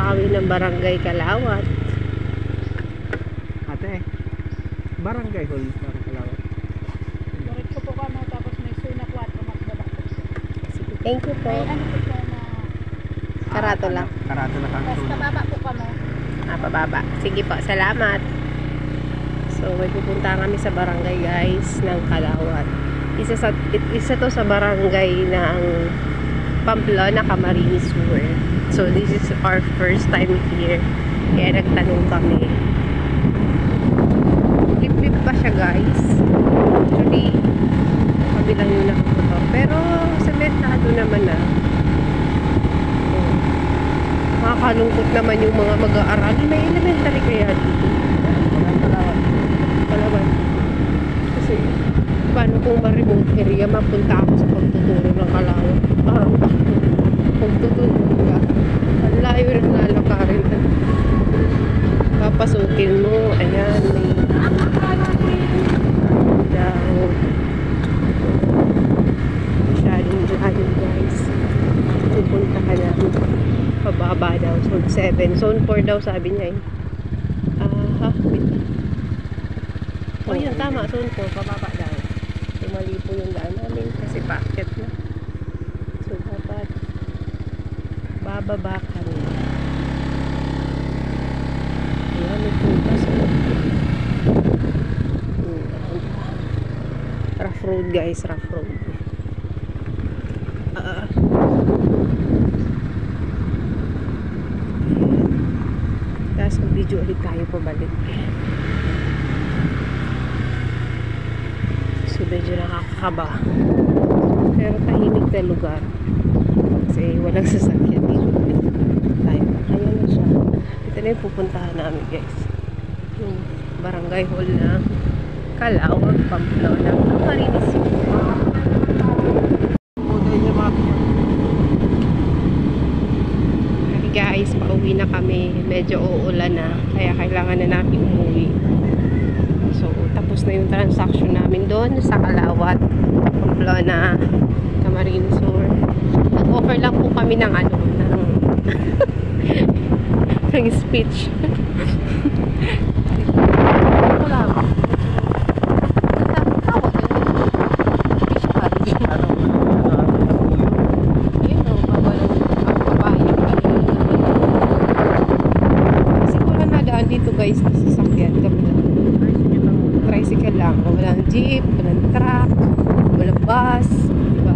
kami ng Barangay Kalawat. Ate, Barangay Hall ng Kalawat. Diretso po kami tapos may Suna 4 mas baba po. Sige, thank you po. May ano po siya na Karatula. Karatula kang tapos pababa po kami. Pababa. Sige po, salamat. So, may pupunta kami sa barangay guys ng Kalawat. Isa to sa barangay ng Pamplona, Camarines Sur. So, this is our first time here. Kaya nagtanong kami. Lip-lip pa siya guys. Actually, kami lang yung nakamotor. Pero, sementado naman na. Nakakalungkot naman yung mga mag-aaral. May elementary kaya dito. Kalawat. Kasi, paano kung ma-remote area, mapunta ako sa pagtuturo ng Kalawat. Pagtuturo ka. Ang layo ng lalakarin. Papasukin mo. Ayan, may daw. Masyadong layo guys. Pupuntahan namin. Pababa daw. Zone 7. Zone 4 daw sabi niya eh. Oh, yun tama. Zone 4. Pababa daw. Mali po yung daan namin kasi paakyat na. So, dapat bababa kami. Ayan, may putas. Rough road guys. Rough road. Tapos mag-video ulit tayo pabalik. So medyo nakakakaba. Pero tahimik na lugar. Kasi walang sasakyan dito. Ayan na siya. Ito na yung pupuntahan namin guys. Yung barangay hall na Kalawat, Pamplona, Camarines Sur. Guys, pauwi na kami. Medyo uulan na. Kaya kailangan na namin umuwi. So, tapos na yung transaction namin doon sa Kalawat, Pamplona, Camarines Sur. Nag-offer lang po kami ng ano, ng speech. Wala ba? Guys, sasakyan kami lang. Tricycle lang. Walang jeep, walang truck, walang bus, diba?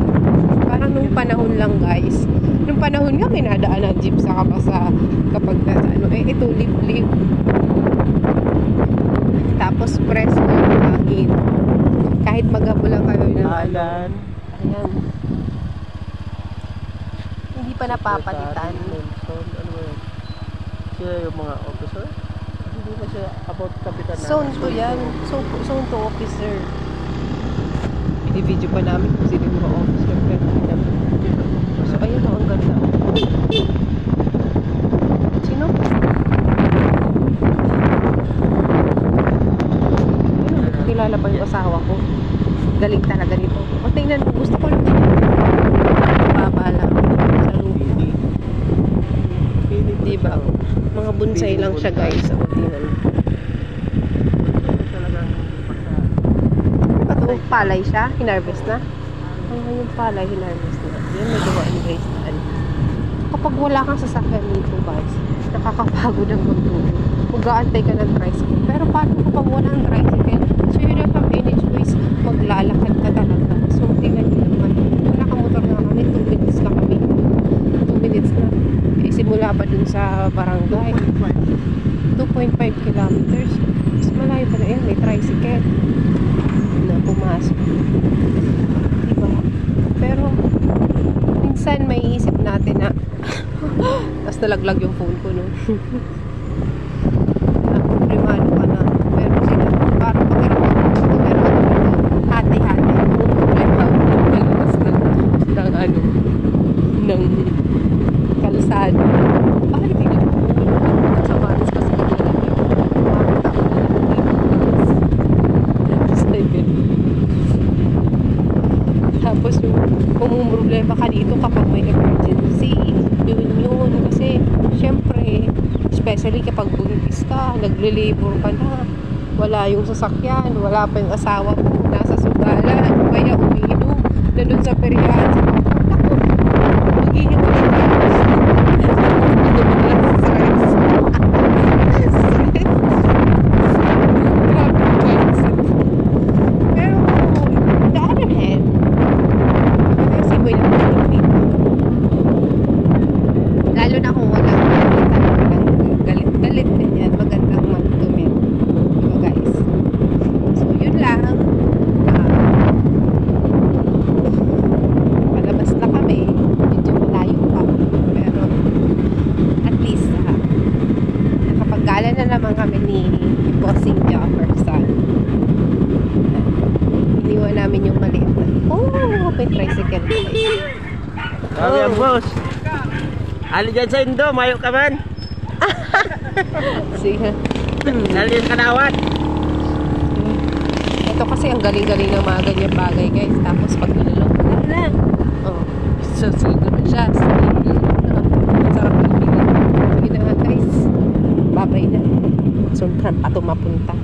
Parang nung panahon lang guys. Nung panahon nga may nadaan ng jeep sa kapasa kapag nasa ano, ito lip-lip. Tapos press ko yung hangin. Kahit magabulang kayo ng Alan. Ayan. Hindi pa napapalitan. Siya yung mga officer? Hindi na siya about kapitan na. Zone 2 yan. Zone 2 officer. Binibidyo pa namin kung sino yung mga officer. Pero so, ayun o, ang ganda. Sino? Ayun, kilala pa yung asawa ko. Galing talaga nito. O, tingnan mo. Gusto ko lang ito. Babala. Sa lupi. Diba? Mga bonsai lang siya guys. O, tingnan mo. Ito, palay siya. Hinarvest na. Yung palay, hinarvest na. Yan, may gawaan guys. Kapag wala kang sasakyan dito guys, nakakapagod ang magtulog. Mag-aantay ka ng tricycle. Pero paano kapag wala ang tricycle? So you don't have any choice. Maglalakad ka talaga. So tingnan nyo naman. Nakamotor na kami. 2 minutes na kami. 2 minutes na. Simula pa dun sa barangay. 2.5 kilometers. Mas malayo pa na yan. May tricycle na pumasok. Diba? Pero minsan may isip natin na tapos nalaglag yung phone ko no. Primado ka na. Pero sila parang hati-hati. Palabas ng ano ng kalsada. Bakit hindi ko sa manis kasi tapos yung kung problema ka dito kapag may emergency, yun. Kasi, syempre, especially kapag buntis ka, nagle-labor ka na, wala yung sasakyan, wala pa yung asawa mo, nasa sugalan, o kaya umiinom, nandun sa peryahan, sa ako, magiging pero, on the other hand, kasi boy lang magtupid. Lalo na kung walang galit-galit ganyan, magandang magtumid. Diba guys? So, yun lang. Palabas na kami. Medyo malayo pa. Pero, at least, nakapagkala na naman kami ni Bossing Jefferson. Iniwan namin yung maliit na. Oh, may tricycle guys. Sabi ang boss. Ali dyan sa Indo, mayo ka man. Sige. Ali yung kanawat. Ito kasi ang galing-galing ng mga ganyan bagay guys. Tapos pag nilolong ko na. Oh, susunod naman siya. Sige. Ang sarap ng bigay. Sige na nga guys. Babay na. Sundan pa ito mapunta.